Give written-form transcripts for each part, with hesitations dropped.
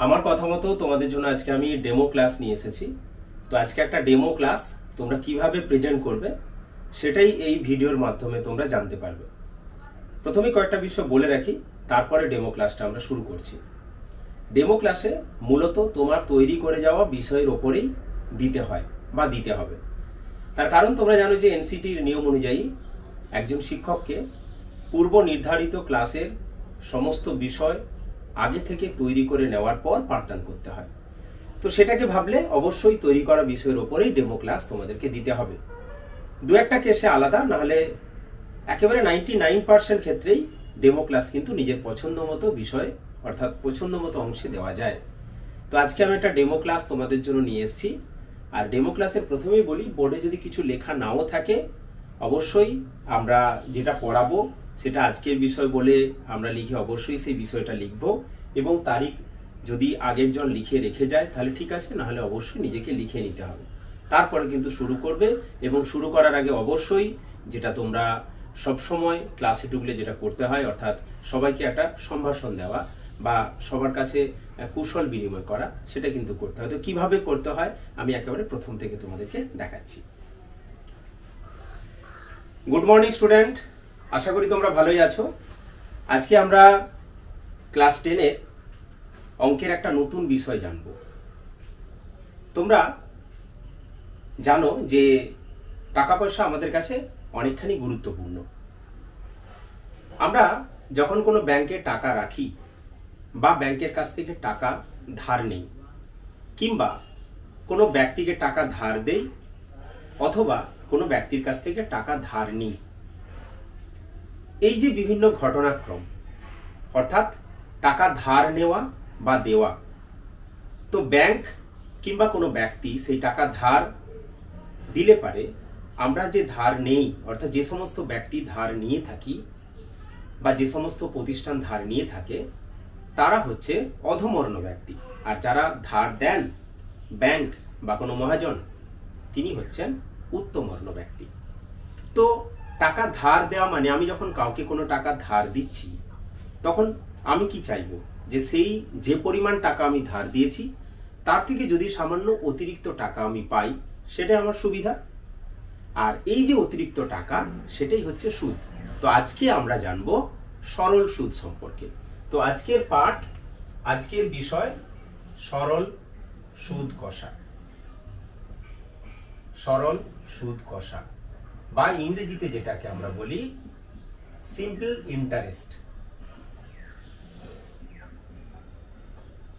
আমার কথা মতো তোমাদের জন্য আজকে আমি ডেমো ক্লাস নিয়ে এসেছি। তো আজকে একটা ডেমো ক্লাস তোমরা কিভাবে প্রেজেন্ট করবে সেটাই এই ভিডিওর মাধ্যমে তোমরা জানতে পারবে। প্রথমে কয়েকটা বিষয় বলে রাখি, তারপরে ডেমো ক্লাসটা আমরা শুরু করছি। ডেমো ক্লাসে মূলত তোমার তৈরি করে যাওয়া বিষয়ের ওপরেই দিতে হয় বা দিতে হবে। তার কারণ তোমরা জানো যে এনসিটির নিয়ম অনুযায়ী একজন শিক্ষককে পূর্ব নির্ধারিত ক্লাসের সমস্ত বিষয় আগে থেকে তৈরি করে নেওয়ার পর পাঠদান করতে হয়। তো সেটাকে ভাবলে অবশ্যই তৈরি করা বিষয়ের ওপরেই ডেমো ক্লাস তোমাদেরকে দিতে হবে। দু একটা কেসে আলাদা, নাহলে একেবারে 99% ক্ষেত্রেই ডেমো ক্লাস কিন্তু নিজের পছন্দ মতো বিষয় অর্থাৎ পছন্দ মতো অংশে দেওয়া যায়। তো আজকে আমি একটা ডেমো ক্লাস তোমাদের জন্য নিয়ে এসেছি। আর ডেমো ক্লাসের প্রথমেই বলি, বোর্ডে যদি কিছু লেখা নাও থাকে অবশ্যই আমরা যেটা পড়াবো সেটা আজকের বিষয় বলে আমরা লিখে অবশ্যই সেই বিষয়টা লিখব, এবং তারিখ যদি আগের জন লিখে রেখে যায় তাহলে ঠিক আছে, নাহলে অবশ্যই নিজেকে লিখে নিতে হবে। তারপরে কিন্তু শুরু করবে, এবং শুরু করার আগে অবশ্যই যেটা তোমরা সবসময় ক্লাসে ঢুকলে যেটা করতে হয়, অর্থাৎ সবাইকে একটা সম্ভাষণ দেওয়া বা সবার কাছে কুশল বিনিময় করা, সেটা কিন্তু করতে হয়। তো কিভাবে করতে হয় আমি একেবারে প্রথম থেকে তোমাদেরকে দেখাচ্ছি। গুড মর্নিং স্টুডেন্ট, আশা করি তোমরা ভালোই আছো। আজকে আমরা ক্লাস 10-এর অঙ্কের একটা নতুন বিষয় জানব। তোমরা জানো যে টাকা পয়সা আমাদের কাছে অনেকখানি গুরুত্বপূর্ণ। আমরা যখন কোনো ব্যাংকে টাকা রাখি বা ব্যাংকের কাছ থেকে টাকা ধার নেই, কিংবা কোনো ব্যক্তিকে টাকা ধার দেই অথবা কোনো ব্যক্তির কাছ থেকে টাকা ধার নিই, এই যে বিভিন্ন ঘটনাক্রম অর্থাৎ টাকা ধার নেওয়া বা দেওয়া, তো ব্যাংক কিংবা কোনো ব্যক্তি সেই টাকা ধার দিলে পারে আমরা যে ধার নেই, অর্থাৎ যে সমস্ত ব্যক্তি ধার নিয়ে থাকি বা যে সমস্ত প্রতিষ্ঠান ধার নিয়ে থাকে তারা হচ্ছে অধমর্ণ ব্যক্তি, আর যারা ধার দেন ব্যাংক বা কোনো মহাজন তিনি হচ্ছেন উত্তমর্ণ ব্যক্তি। তো টাকা ধার দেওয়া মানে আমি যখন কাউকে কোনো টাকা ধার দিচ্ছি তখন আমি কি চাইবো, যে সেই যে পরিমাণ টাকা আমি ধার দিয়েছি তার থেকে যদি সামান্য অতিরিক্ত টাকা আমি পাই সেটাই আমার সুবিধা। আর এই যে অতিরিক্ত টাকা সেটাই হচ্ছে সুদ। তো আজকে আমরা জানবো সরল সুদ সম্পর্কে। তো আজকের পাঠ, আজকের বিষয় সরল সুদ কষা। সরল সুদ কষা বা ইংরেজিতে যেটাকে আমরা বলি সিম্পল ইন্টারেস্ট।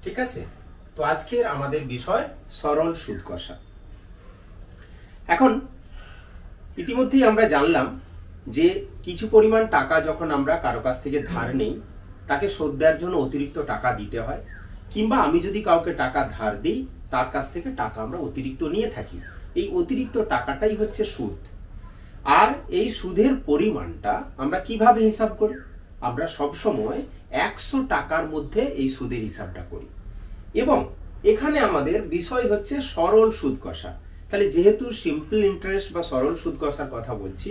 ঠিক আছে, তো আজকের আমাদের বিষয় সরল সুদ কষা। এখন ইতিমধ্যেই আমরা জানলাম যে কিছু পরিমাণ টাকা যখন আমরা কারো কাছ থেকে ধার নেই তাকে শোধ দেওয়ার জন্য অতিরিক্ত টাকা দিতে হয়, কিংবা আমি যদি কাউকে টাকা ধার দিই তার কাছ থেকে টাকা আমরা অতিরিক্ত নিয়ে থাকি। এই অতিরিক্ত টাকাটাই হচ্ছে সুদ। আর এই সুদের পরিমাণটা আমরা কিভাবে হিসাব করি? আমরা সবসময় 100 টাকার মধ্যে এই সুদের হিসাবটা করি, এবং এখানে আমাদের বিষয় হচ্ছে সরল সুদ কষা। তাহলে যেহেতু সিম্পল ইন্টারেস্ট বা সরল সুদ কষার কথা বলছি,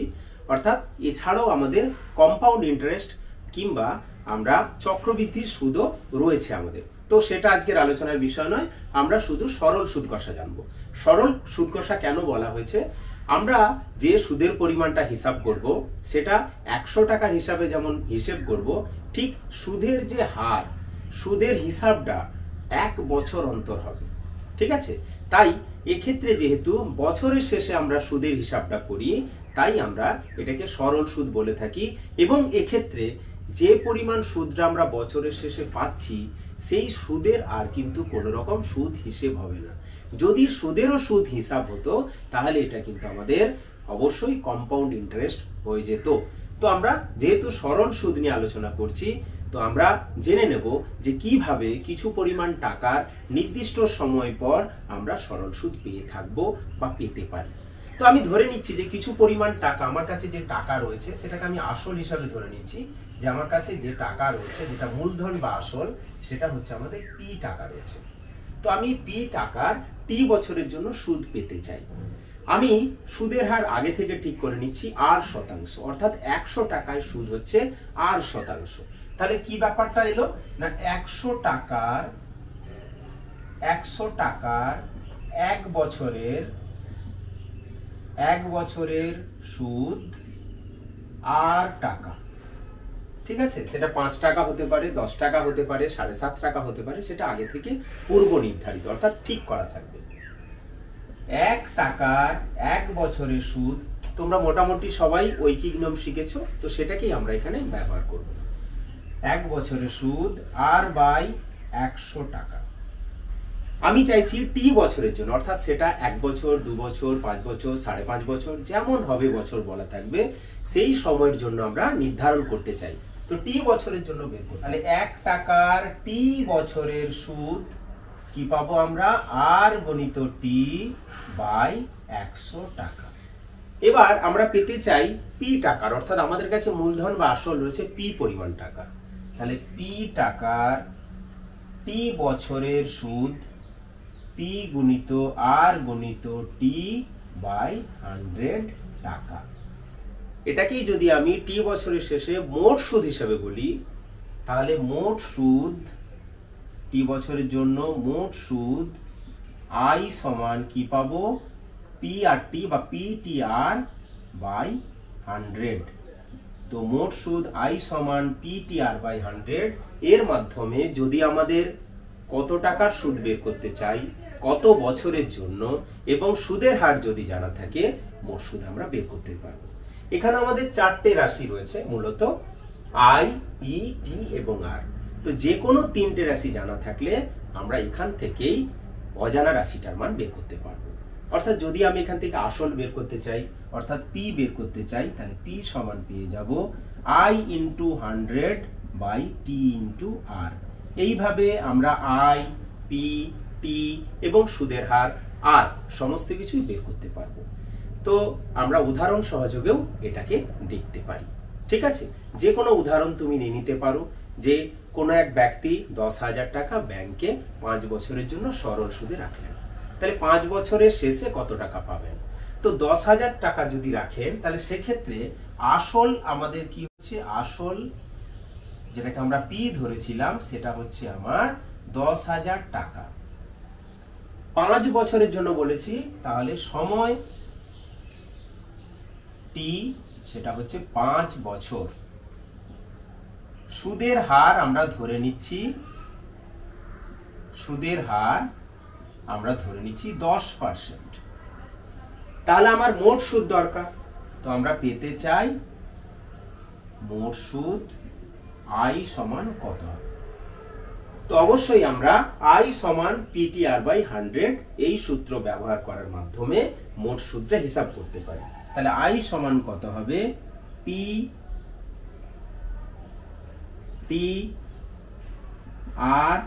অর্থাৎ এছাড়াও আমাদের কম্পাউন্ড ইন্টারেস্ট কিংবা আমরা চক্রবৃদ্ধির সুদও রয়েছে আমাদের। তো সেটা আজকের আলোচনার বিষয় নয়, আমরা শুধু সরল সুদ কষা জানবো। সরল সুদ কষা কেন বলা হয়েছে? আমরা যে সুদের পরিমাণটা হিসাব করব সেটা 100 টাকার হিসাবে যেমন হিসেব করব, ঠিক সুদের যে হার, সুদের হিসাবটা 1 বছর অন্তর হবে। ঠিক আছে, তাই এক্ষেত্রে যেহেতু বছরের শেষে আমরা সুদের হিসাবটা করি তাই আমরা এটাকে সরল সুদ বলে থাকি। এবং এক্ষেত্রে যে পরিমাণ সুদটা আমরা বছরের শেষে পাচ্ছি সেই সুদের আর কিন্তু কোনো রকম সুদ হিসেব হবে না। যদি সুদেরও সুদ হিসাব হতো তাহলে এটা কিন্তু আমাদের অবশ্যই কম্পাউন্ড ইন্টারেস্ট হয়ে যেত। তো আমরা যেহেতু সরল সুদ নিয়ে আলোচনা করছি, তো আমরা জেনে নেব যে কিভাবে কিছু পরিমাণ টাকার নির্দিষ্ট সময় পর আমরা সরল সুদ পেয়ে থাকবো বা পেতে পারি। তো আমি ধরে নিচ্ছি যে কিছু পরিমাণ টাকা, আমার কাছে যে টাকা রয়েছে সেটাকে আমি আসল হিসাবে ধরে নিচ্ছি, যে আমার কাছে যে টাকা রয়েছে যেটা মূলধন বা আসল সেটা হচ্ছে আমাদের পি টাকা রয়েছে। তো আমি পি টাকার টি বছরের জন্য সুদ পেতে চাই। আমি সুদের হার আগে থেকে ঠিক করে নিচ্ছি R%, অর্থাৎ 100 টাকায় সুদ হচ্ছে R%। তাহলে কি ব্যাপারটা এলো না, 100 টাকার 100 টাকার 1 বছরের সুদ আর টাকা। ঠিক আছে, সেটা 5 টাকা হতে পারে, 10 টাকা হতে পারে, 7.5 টাকা হতে পারে, সেটা আগে থেকে পূর্ব নির্ধারিত, অর্থাৎ ঠিক করা থাকবে। 1 টাকার 1 বছরের সুদ, তোমরা মোটামুটি সবাই ঐকিক নিয়ম শিখেছো, তো সেটাকেই আমরা এখানে ব্যবহার করব। 1 বছরের সুদ আর বাই 100 টাকা। আমি চাইছি টি বছরের জন্য, অর্থাৎ সেটা 1 বছর, 2 বছর, 5 বছর, 5.5 বছর, যেমন হবে বছর বলা থাকবে, সেই সময়ের জন্য আমরা নির্ধারণ করতে চাই। তো টি বছরের জন্য বের করব। তাহলে 1 টাকার টি বছরের সুদ কি পাবো আমরা? আর গণিত টি বাই 100 টাকা। এবার আমরা পেতে চাই পি টাকার, অর্থাৎ আমাদের কাছে মূলধন বা আসল রয়েছে পি পরিমাণ টাকা। তাহলে পি টাকার টি বছরের সুদ পি গুণিত আর গুণিত টি বাই 100 টাকা। এটাকেই যদি আমি টি বছরের শেষে মোট সুদ হিসেবে বলি, তাহলে মোট সুদ টি বছরের জন্য মোট সুদ আই সমান কি পাবো? পি আর টি বা পি টি আর বাই 100। তো মোট সুদ আই সমান পি টি আর বাই 100। এর মাধ্যমে যদি আমাদের কত টাকার সুদ বের করতে চাই, কত বছরের জন্য, এবং সুদের হার যদি জানা থাকে, মোট সুদ আমরা বের করতে পারবো। এখানে আমাদের 4টে রাশি রয়েছে, মূলত আই, পি, টি এবং আর। তো যে কোনো 3টে রাশি জানা থাকলে আমরা এখান থেকেই অজানা রাশিটার মান বের করতে পারবো। অর্থাৎ যদি আমি এখান থেকে আসল বের করতে চাই, অর্থাৎ পি বের করতে চাই, তাহলে পি সমান পেয়ে যাব I into 100 by T into R. এইভাবে আমরা আই, পি, টি এবং সুদের হার আর সমস্ত কিছুই বের করতে পারবো। তো আমরা উদাহরণ সহযোগেও এটাকে দেখতে পারি। ঠিক আছে, যে কোনো উদাহরণ তুমি নিয়ে নিতে পারো, যে কোনো এক ব্যক্তি 10,000 টাকা ব্যাংকে 5 বছরের জন্য সরল সুদে রাখলেন। তাহলে 5 বছরের শেষে কত টাকা পাবেন? তো 10,000 টাকা যদি রাখেন, তাহলে সেক্ষেত্রে আসল আমাদের কি হচ্ছে? আসল যেটাকে আমরা পি ধরেছিলাম, সেটা হচ্ছে আমার 10,000 টাকা। 5 বছরের জন্য বলেছি, তাহলে সময় টি সেটা হচ্ছে 5 বছর। সুদের হার আমরা ধরে নিচ্ছি, সুদের হার আমরা ধরে নিচ্ছি 10%। তাহলে আমার মোট সুদ দরকার, তো আমরা পেতে চাই মোট সুদ আই সমান কত হবে। তো অবশ্যই আমরা আই সমান পিটিআর বাই 100 এই সূত্র ব্যবহার করার মাধ্যমে মোট সুদটা হিসাব করতে পারি। তাহলে আই সমান কত হবে? P T R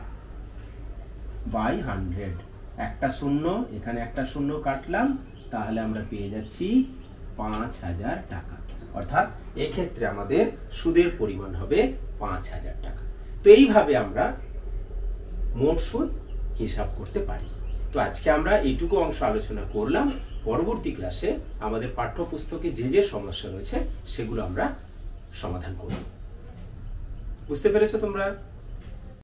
by 100। একটা শূন্য, এখানে একটা শূন্য কাটলাম, তাহলে আমরা পেয়ে যাচ্ছি 5,000 টাকা। অর্থাৎ এক্ষেত্রে আমাদের সুদের পরিমাণ হবে 5,000 টাকা। তো এইভাবে আমরা মোট সুদ হিসাব করতে পারি। তো আজকে আমরা এইটুকু অংশ আলোচনা করলাম। পরবর্তী ক্লাসে আমাদের পাঠ্যপুস্তকে যে যে সমস্যা রয়েছে সেগুলো আমরা সমাধান করব। বুঝতে পেরেছো তোমরা?